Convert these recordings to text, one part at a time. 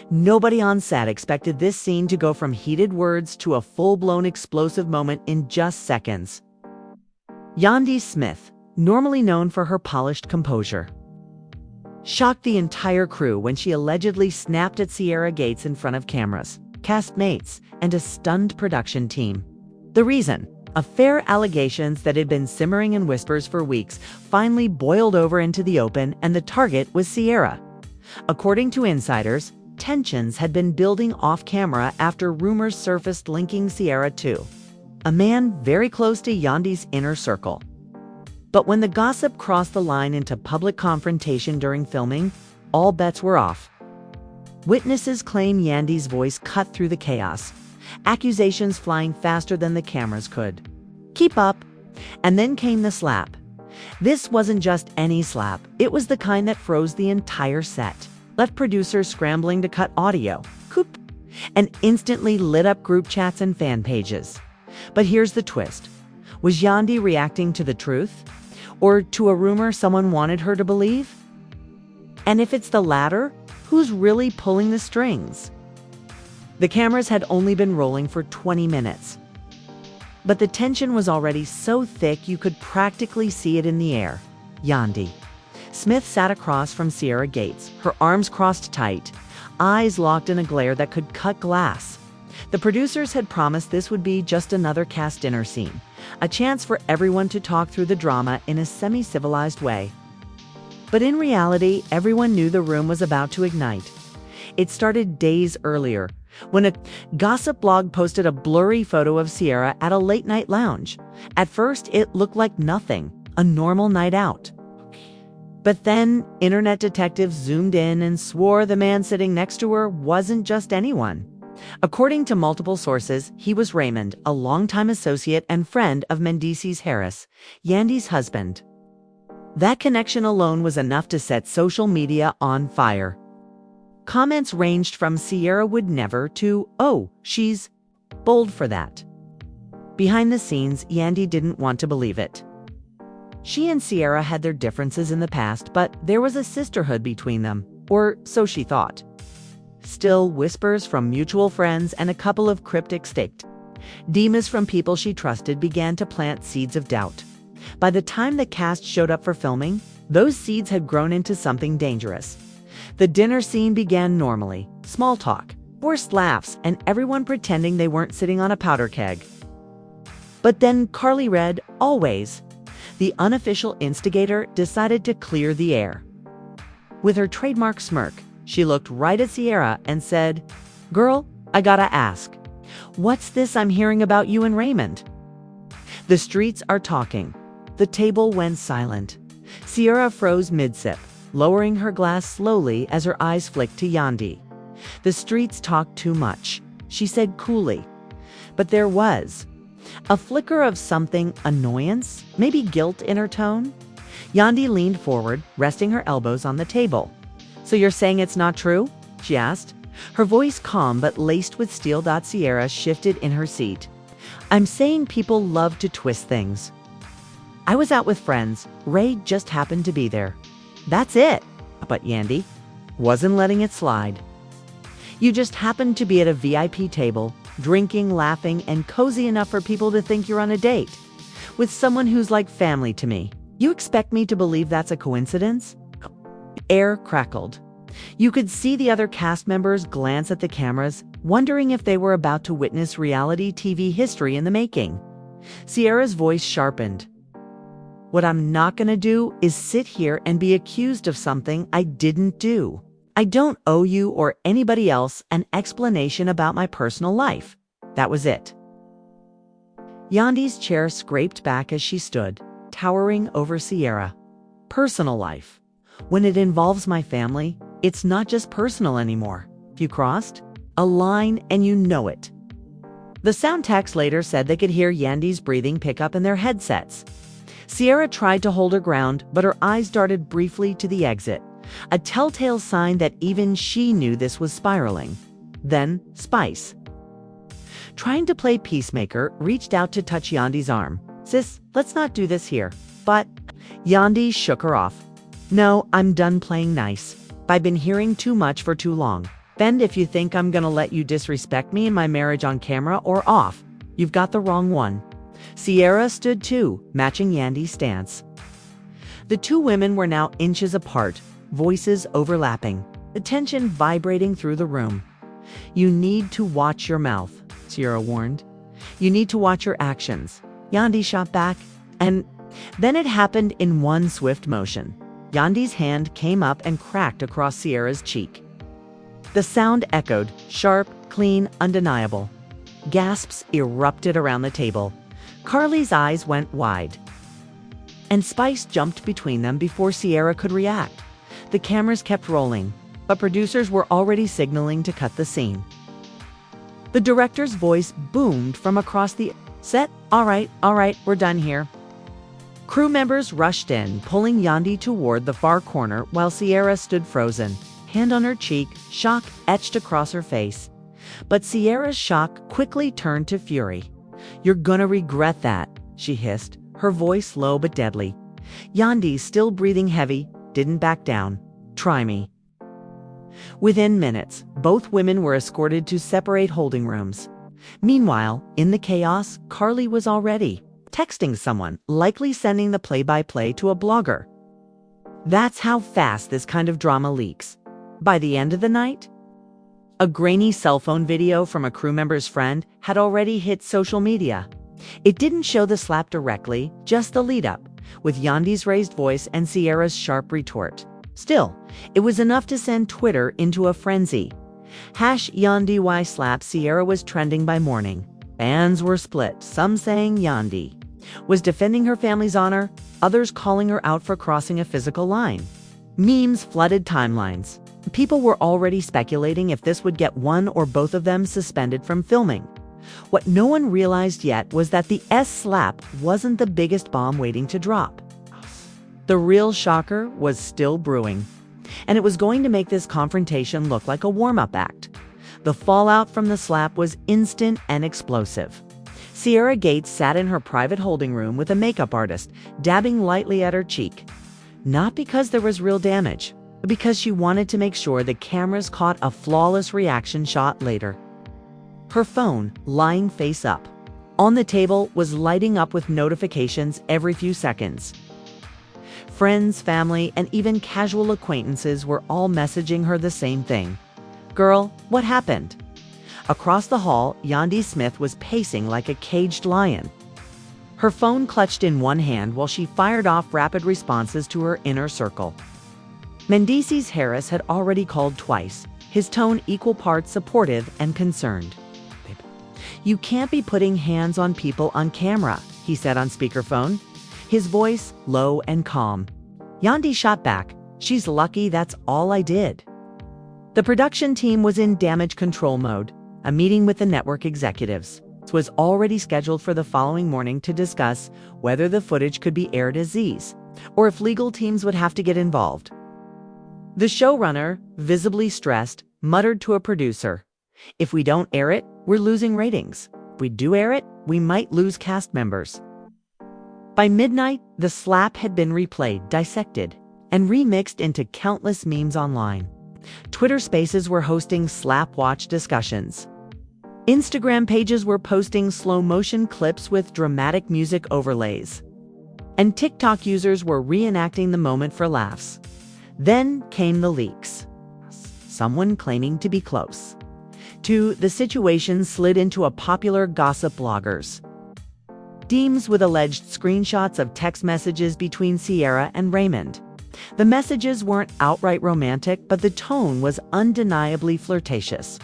Nobody on set expected this scene to go from heated words to a full-blown explosive moment in just seconds. Yandy Smith, normally known for her polished composure, shocked the entire crew when she allegedly snapped at Sierra Gates in front of cameras, castmates, and a stunned production team. The reason? Affair allegations that had been simmering in whispers for weeks finally boiled over into the open, and the target was Sierra. According to insiders, tensions had been building off-camera after rumors surfaced linking Sierra to a man very close to Yandy's inner circle. But when the gossip crossed the line into public confrontation during filming, all bets were off. Witnesses claim Yandy's voice cut through the chaos, accusations flying faster than the cameras could keep up. And then came the slap. This wasn't just any slap, it was the kind that froze the entire set, left producers scrambling to cut audio, and instantly lit up group chats and fan pages. But here's the twist. Was Yandy reacting to the truth? Or to a rumor someone wanted her to believe? And if it's the latter, who's really pulling the strings? The cameras had only been rolling for 20 minutes. But the tension was already so thick you could practically see it in the air. Yandy Smith sat across from Sierra Gates, her arms crossed tight, eyes locked in a glare that could cut glass. The producers had promised this would be just another cast dinner scene, a chance for everyone to talk through the drama in a semi-civilized way. But in reality, everyone knew the room was about to ignite. It started days earlier, when a gossip blog posted a blurry photo of Sierra at a late-night lounge. At first, it looked like nothing, a normal night out. But then, internet detectives zoomed in and swore the man sitting next to her wasn't just anyone. According to multiple sources, he was Raymond, a longtime associate and friend of Mendices Harris, Yandy's husband. That connection alone was enough to set social media on fire. Comments ranged from "Sierra would never" to "Oh, she's bold for that." Behind the scenes, Yandy didn't want to believe it. She and Sierra had their differences in the past, but there was a sisterhood between them, or so she thought. Still, whispers from mutual friends and a couple of cryptic statements from people she trusted began to plant seeds of doubt. By the time the cast showed up for filming, those seeds had grown into something dangerous. The dinner scene began normally, small talk, forced laughs, and everyone pretending they weren't sitting on a powder keg. But then Carly Red, always the unofficial instigator, decided to clear the air. With her trademark smirk, she looked right at Sierra and said, "Girl, I gotta ask, what's this I'm hearing about you and Raymond?" The streets are talking. The table went silent. Sierra froze mid-sip, lowering her glass slowly as her eyes flicked to Yandy. "The streets talk too much," she said coolly. But there was a flicker of something, annoyance, maybe guilt in her tone. Yandy leaned forward, resting her elbows on the table. "So you're saying it's not true?" she asked. Her voice calm but laced with steel. Sierra shifted in her seat. "I'm saying people love to twist things. I was out with friends. Ray just happened to be there. That's it." But Yandy wasn't letting it slide. "You just happened to be at a VIP table, drinking, laughing, and cozy enough for people to think you're on a date with someone who's like family to me. You expect me to believe that's a coincidence?" Air crackled. You could see the other cast members glance at the cameras, wondering if they were about to witness reality TV history in the making. Sierra's voice sharpened. "What I'm not going to do is sit here and be accused of something I didn't do. I don't owe you or anybody else an explanation about my personal life." That was it. Yandy's chair scraped back as she stood, towering over Sierra. "Personal life. When it involves my family, it's not just personal anymore. You crossed a line and you know it." The sound techs later said they could hear Yandy's breathing pick up in their headsets. Sierra tried to hold her ground, but her eyes darted briefly to the exit, a telltale sign that even she knew this was spiraling. Then, Spice, trying to play peacemaker, reached out to touch Yandy's arm. "Sis, let's not do this here." But Yandy shook her off. "No, I'm done playing nice. I've been hearing too much for too long. Fend if you think I'm gonna let you disrespect me and my marriage on camera or off. You've got the wrong one. Sierra stood too, matching Yandy's stance. The two women were now inches apart, voices overlapping, the tension vibrating through the room. You need to watch your mouth, Sierra warned. You need to watch your actions. Yandy shot back, and then it happened in one swift motion. Yandy's hand came up and cracked across Sierra's cheek. The sound echoed, sharp, clean, undeniable. Gasps erupted around the table. Carly's eyes went wide. And Spice jumped between them before Sierra could react. The cameras kept rolling, but producers were already signaling to cut the scene. The director's voice boomed from across the set. All right, we're done here. Crew members rushed in, pulling Yandy toward the far corner while Sierra stood frozen, hand on her cheek, shock etched across her face. But Sierra's shock quickly turned to fury. You're gonna regret that, she hissed, her voice low but deadly. Yandy, still breathing heavy, didn't back down. Try me. Within minutes, both women were escorted to separate holding rooms. Meanwhile, in the chaos, Carly was already texting someone, likely sending the play-by-play to a blogger. That's how fast this kind of drama leaks. By the end of the night, a grainy cell phone video from a crew member's friend had already hit social media. It didn't show the slap directly, just the lead-up, with Yandy's raised voice and Sierra's sharp retort. Still, it was enough to send Twitter into a frenzy. #YandySlap Sierra was trending by morning. Fans were split, some saying Yandy was defending her family's honor, others calling her out for crossing a physical line. Memes flooded timelines. People were already speculating if this would get one or both of them suspended from filming. What no one realized yet was that the S-slap wasn't the biggest bomb waiting to drop. The real shocker was still brewing, and it was going to make this confrontation look like a warm-up act. The fallout from the slap was instant and explosive. Sierra Gates sat in her private holding room with a makeup artist, dabbing lightly at her cheek. Not because there was real damage, but because she wanted to make sure the cameras caught a flawless reaction shot later. Her phone, lying face up, on the table, was lighting up with notifications every few seconds. Friends, family, and even casual acquaintances were all messaging her the same thing. Girl, what happened? Across the hall, Yandy Smith was pacing like a caged lion. Her phone clutched in one hand while she fired off rapid responses to her inner circle. Mendices Harris had already called twice, his tone equal parts supportive and concerned. You can't be putting hands on people on camera, he said on speakerphone, his voice low and calm. Yandy shot back, she's lucky that's all I did. The production team was in damage control mode. A meeting with the network executives was already scheduled for the following morning to discuss whether the footage could be aired as Z's, or if legal teams would have to get involved. The showrunner, visibly stressed, muttered to a producer, "If we don't air it, we're losing ratings. If we do air it, we might lose cast members." By midnight, the slap had been replayed, dissected, and remixed into countless memes online. Twitter Spaces were hosting slap watch discussions. Instagram pages were posting slow-motion clips with dramatic music overlays. And TikTok users were reenacting the moment for laughs. Then came the leaks. Someone claiming to be close to the situation slid into a popular gossip bloggers. DMs with alleged screenshots of text messages between Sierra and Raymond. The messages weren't outright romantic, but the tone was undeniably flirtatious.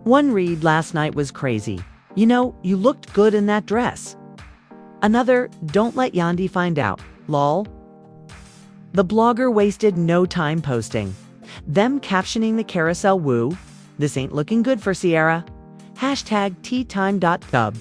One read last night was crazy. You know, you looked good in that dress. Another, don't let Yandy find out, lol. The blogger wasted no time posting. Them captioning the carousel woo, this ain't looking good for Sierra. #teatime.dub.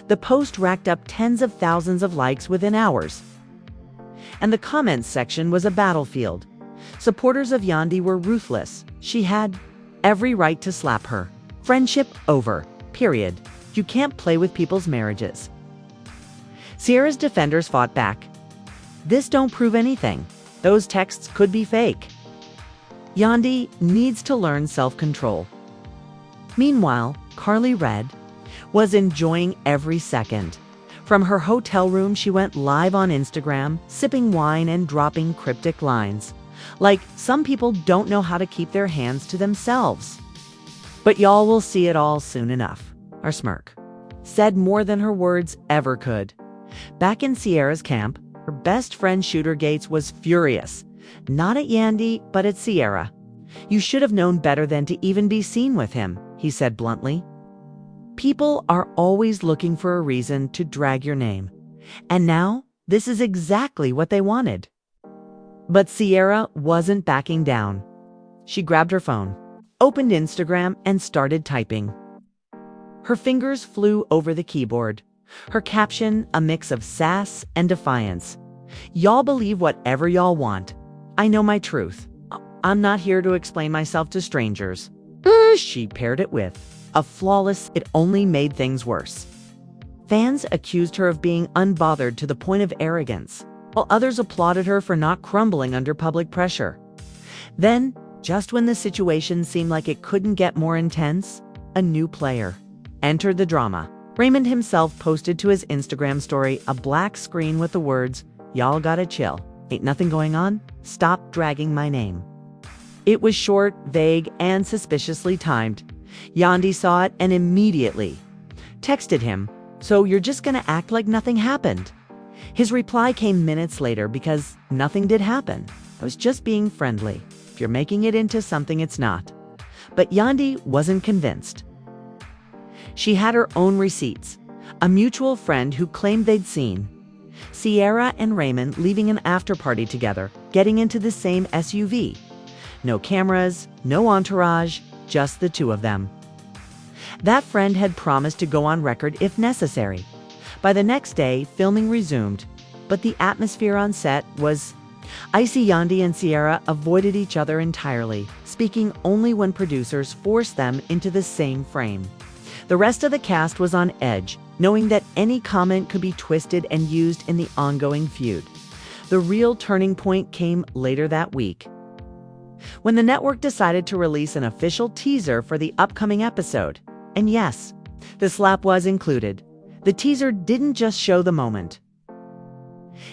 The post racked up tens of thousands of likes within hours. And the comments section was a battlefield. Supporters of Yandy were ruthless. She had every right to slap her. Friendship over. Period. You can't play with people's marriages. Sierra's defenders fought back. This don't prove anything. Those texts could be fake. Yandy needs to learn self-control. Meanwhile, Carly Red was enjoying every second. From her hotel room, she went live on Instagram, sipping wine and dropping cryptic lines. Like, some people don't know how to keep their hands to themselves. But y'all will see it all soon enough. Our smirk said more than her words ever could. Back in Sierra's camp, her best friend Shooter Gates was furious. Not at Yandy, but at Sierra. "You should have known better than to even be seen with him," he said bluntly. People are always looking for a reason to drag your name. And now, this is exactly what they wanted. But Sierra wasn't backing down. She grabbed her phone, opened Instagram, and started typing. Her fingers flew over the keyboard. Her caption, a mix of sass and defiance. "Y'all believe whatever y'all want. I know my truth. I'm not here to explain myself to strangers." She paired it with a flawless, it only made things worse. Fans accused her of being unbothered to the point of arrogance, while others applauded her for not crumbling under public pressure. Then, just when the situation seemed like it couldn't get more intense, a new player entered the drama. Raymond himself posted to his Instagram story a black screen with the words, "Y'all gotta chill. Ain't nothing going on. Stop dragging my name." It was short, vague, and suspiciously timed. Yandy saw it and immediately texted him, "So you're just gonna act like nothing happened?" His reply came minutes later because nothing did happen. "I was just being friendly. If you're making it into something it's not." But Yandy wasn't convinced. She had her own receipts. A mutual friend who claimed they'd seen Sierra and Raymond leaving an after-party together, getting into the same SUV. No cameras, no entourage, just the two of them. That friend had promised to go on record if necessary. By the next day, filming resumed, but the atmosphere on set was icy. Yandy and Sierra avoided each other entirely, speaking only when producers forced them into the same frame. The rest of the cast was on edge, knowing that any comment could be twisted and used in the ongoing feud. The real turning point came later that week, when the network decided to release an official teaser for the upcoming episode. And yes, the slap was included. The teaser didn't just show the moment.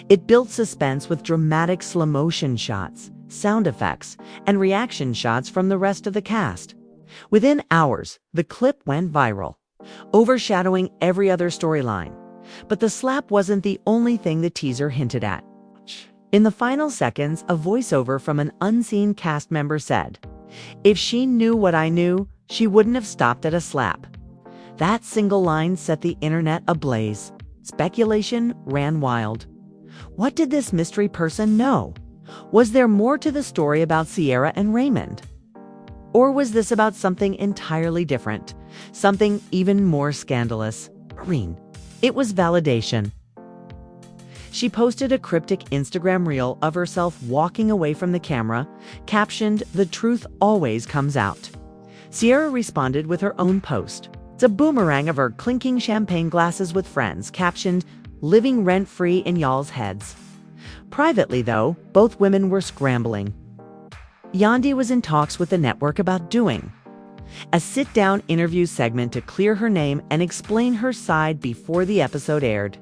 It built suspense with dramatic slow-motion shots, sound effects, and reaction shots from the rest of the cast. Within hours, the clip went viral, overshadowing every other storyline. But the slap wasn't the only thing the teaser hinted at. In the final seconds, a voiceover from an unseen cast member said, "If she knew what I knew, she wouldn't have stopped at a slap." That single line set the internet ablaze. Speculation ran wild. What did this mystery person know? Was there more to the story about Sierra and Raymond? Or was this about something entirely different? Something even more scandalous? Irene. It was validation. She posted a cryptic Instagram reel of herself walking away from the camera, captioned, "The truth always comes out." Sierra responded with her own post. It's a boomerang of her clinking champagne glasses with friends, captioned, "Living rent-free in y'all's heads." Privately, though, both women were scrambling. Yandy was in talks with the network about doing a sit-down interview segment to clear her name and explain her side before the episode aired.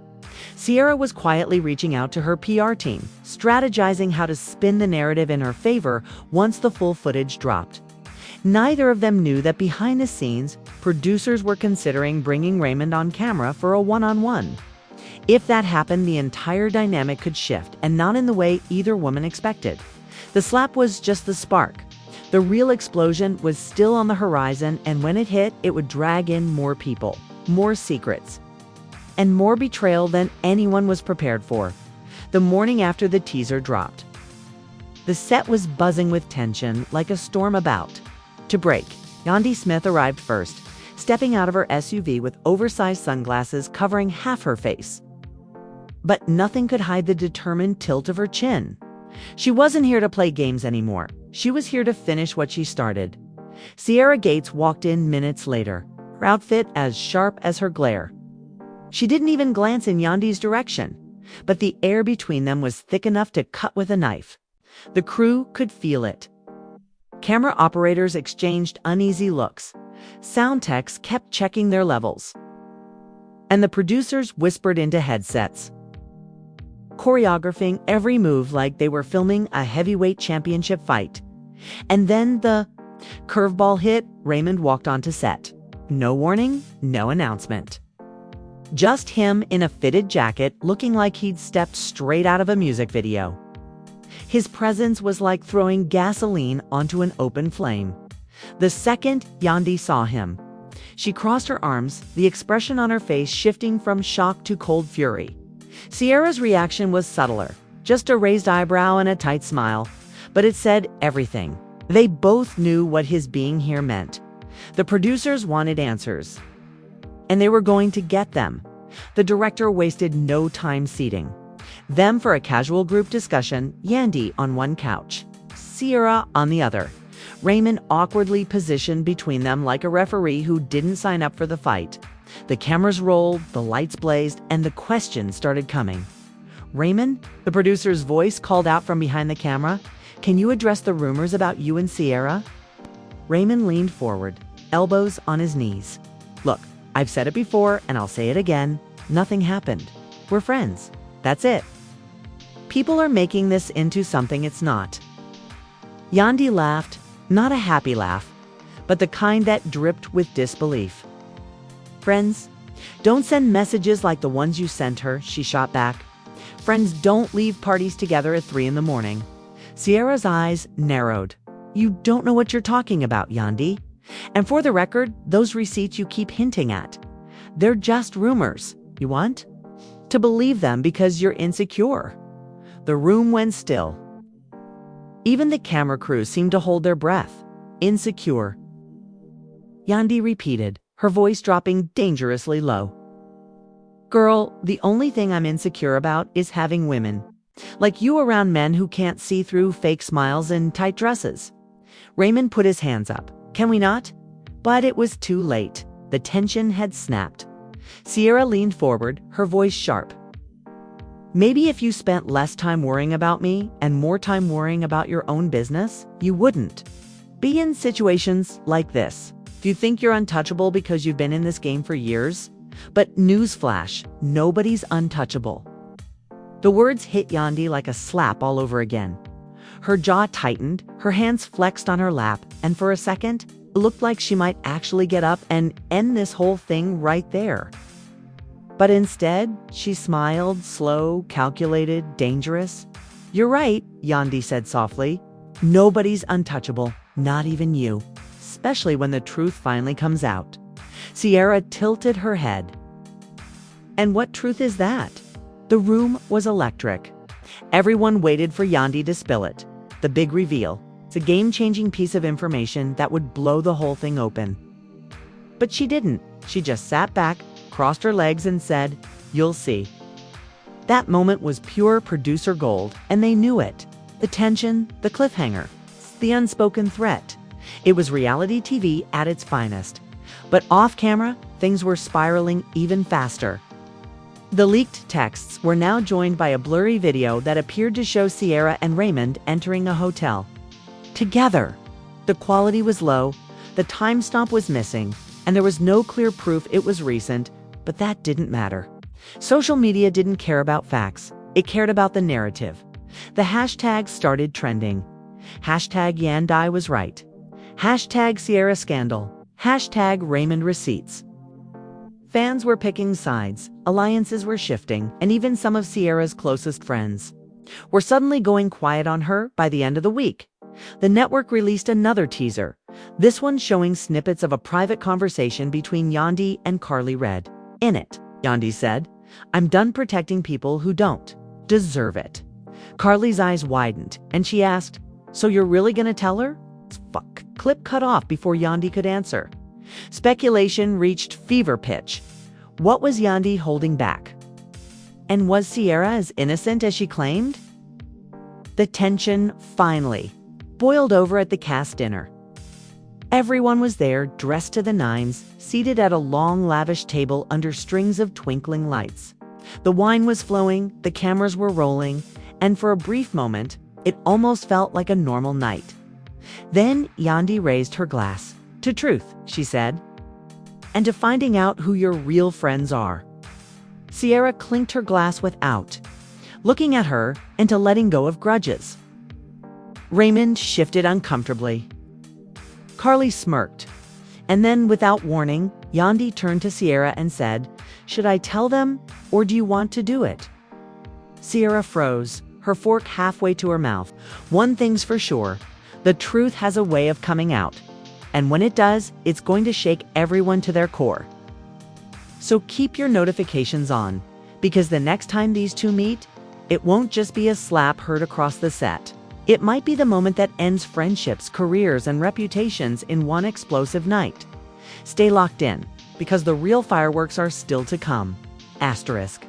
Sierra was quietly reaching out to her PR team, strategizing how to spin the narrative in her favor once the full footage dropped. Neither of them knew that behind the scenes, producers were considering bringing Raymond on camera for a one-on-one. If that happened, the entire dynamic could shift, and not in the way either woman expected. The slap was just the spark. The real explosion was still on the horizon, and when it hit, it would drag in more people, more secrets, and more betrayal than anyone was prepared for. The morning after the teaser dropped, the set was buzzing with tension, like a storm about to break. Yandy Smith arrived first, stepping out of her SUV with oversized sunglasses covering half her face. But nothing could hide the determined tilt of her chin. She wasn't here to play games anymore. She was here to finish what she started. Sierra Gates walked in minutes later, her outfit as sharp as her glare. She didn't even glance in Yandy's direction, but the air between them was thick enough to cut with a knife. The crew could feel it. Camera operators exchanged uneasy looks. Sound techs kept checking their levels. And the producers whispered into headsets, choreographing every move like they were filming a heavyweight championship fight. And then the curveball hit. Raymond walked onto set. No warning, no announcement. Just him in a fitted jacket, looking like he'd stepped straight out of a music video. His presence was like throwing gasoline onto an open flame. The second Yandy saw him, she crossed her arms, the expression on her face shifting from shock to cold fury. Sierra's reaction was subtler, just a raised eyebrow and a tight smile, but it said everything. They both knew what his being here meant. The producers wanted answers, and they were going to get them. The director wasted no time seating them for a casual group discussion, Yandy on one couch, Sierra on the other. Raymond awkwardly positioned between them like a referee who didn't sign up for the fight. The cameras rolled, the lights blazed, and the questions started coming. Raymond, the producer's voice called out from behind the camera, "Can you address the rumors about you and Sierra?" Raymond leaned forward, elbows on his knees. "Look, I've said it before and I'll say it again. Nothing happened. We're friends. That's it." People are making this into something it's not. Yandy laughed, not a happy laugh, but the kind that dripped with disbelief. "Friends, don't send messages like the ones you sent her," she shot back. "Friends don't leave parties together at 3 a.m. Sierra's eyes narrowed. "You don't know what you're talking about, Yandy. And for the record, those receipts you keep hinting at, they're just rumors. You want to believe them because you're insecure." The room went still. Even the camera crew seemed to hold their breath. "Insecure," Yandy repeated, her voice dropping dangerously low. "Girl, the only thing I'm insecure about is having women like you around men who can't see through fake smiles and tight dresses." Raymond put his hands up. "Can we not?" But it was too late. The tension had snapped. Sierra leaned forward, her voice sharp. "Maybe if you spent less time worrying about me and more time worrying about your own business, you wouldn't be in situations like this. Do you think you're untouchable because you've been in this game for years? But newsflash, nobody's untouchable." The words hit Yandy like a slap all over again. Her jaw tightened, her hands flexed on her lap, and for a second, it looked like she might actually get up and end this whole thing right there. But instead, she smiled, slow, calculated, dangerous. "You're right," Yandy said softly. "Nobody's untouchable, not even you, especially when the truth finally comes out." Sierra tilted her head. "And what truth is that?" The room was electric. Everyone waited for Yandy to spill it. The big reveal. It's a game-changing piece of information that would blow the whole thing open. But she didn't. She just sat back, crossed her legs, and said, "You'll see." That moment was pure producer gold, and they knew it. The tension, the cliffhanger, the unspoken threat. It was reality TV at its finest. But off-camera, things were spiraling even faster. The leaked texts were now joined by a blurry video that appeared to show Sierra and Raymond entering a hotel together. The quality was low, the timestamp was missing, and there was no clear proof it was recent, but that didn't matter. Social media didn't care about facts. It cared about the narrative. The hashtags started trending. Hashtag Yandy was right. Hashtag Sierra scandal. Hashtag Raymond receipts. Fans were picking sides, alliances were shifting, and even some of Sierra's closest friends were suddenly going quiet on her by the end of the week. The network released another teaser, this one showing snippets of a private conversation between Yandy and Carly Red. In it, Yandy said, "I'm done protecting people who don't deserve it." Carly's eyes widened, and she asked, "So you're really gonna tell her?" Fuck. Clip cut off before Yandy could answer. Speculation reached fever pitch. What was Yandy holding back? And was Sierra as innocent as she claimed? The tension finally boiled over at the cast dinner. Everyone was there, dressed to the nines, seated at a long, lavish table under strings of twinkling lights. The wine was flowing, the cameras were rolling, and for a brief moment, it almost felt like a normal night. Then Yandy raised her glass. "To truth," she said, "and to finding out who your real friends are." Sierra clinked her glass without looking at her, and to letting go of grudges. Raymond shifted uncomfortably. Carly smirked. And then, without warning, Yandy turned to Sierra and said, "Should I tell them, or do you want to do it?" Sierra froze, her fork halfway to her mouth. One thing's for sure, the truth has a way of coming out. And when it does, it's going to shake everyone to their core. So keep your notifications on, because the next time these two meet, it won't just be a slap heard across the set. It might be the moment that ends friendships, careers, and reputations in one explosive night. Stay locked in, because the real fireworks are still to come. Asterisk.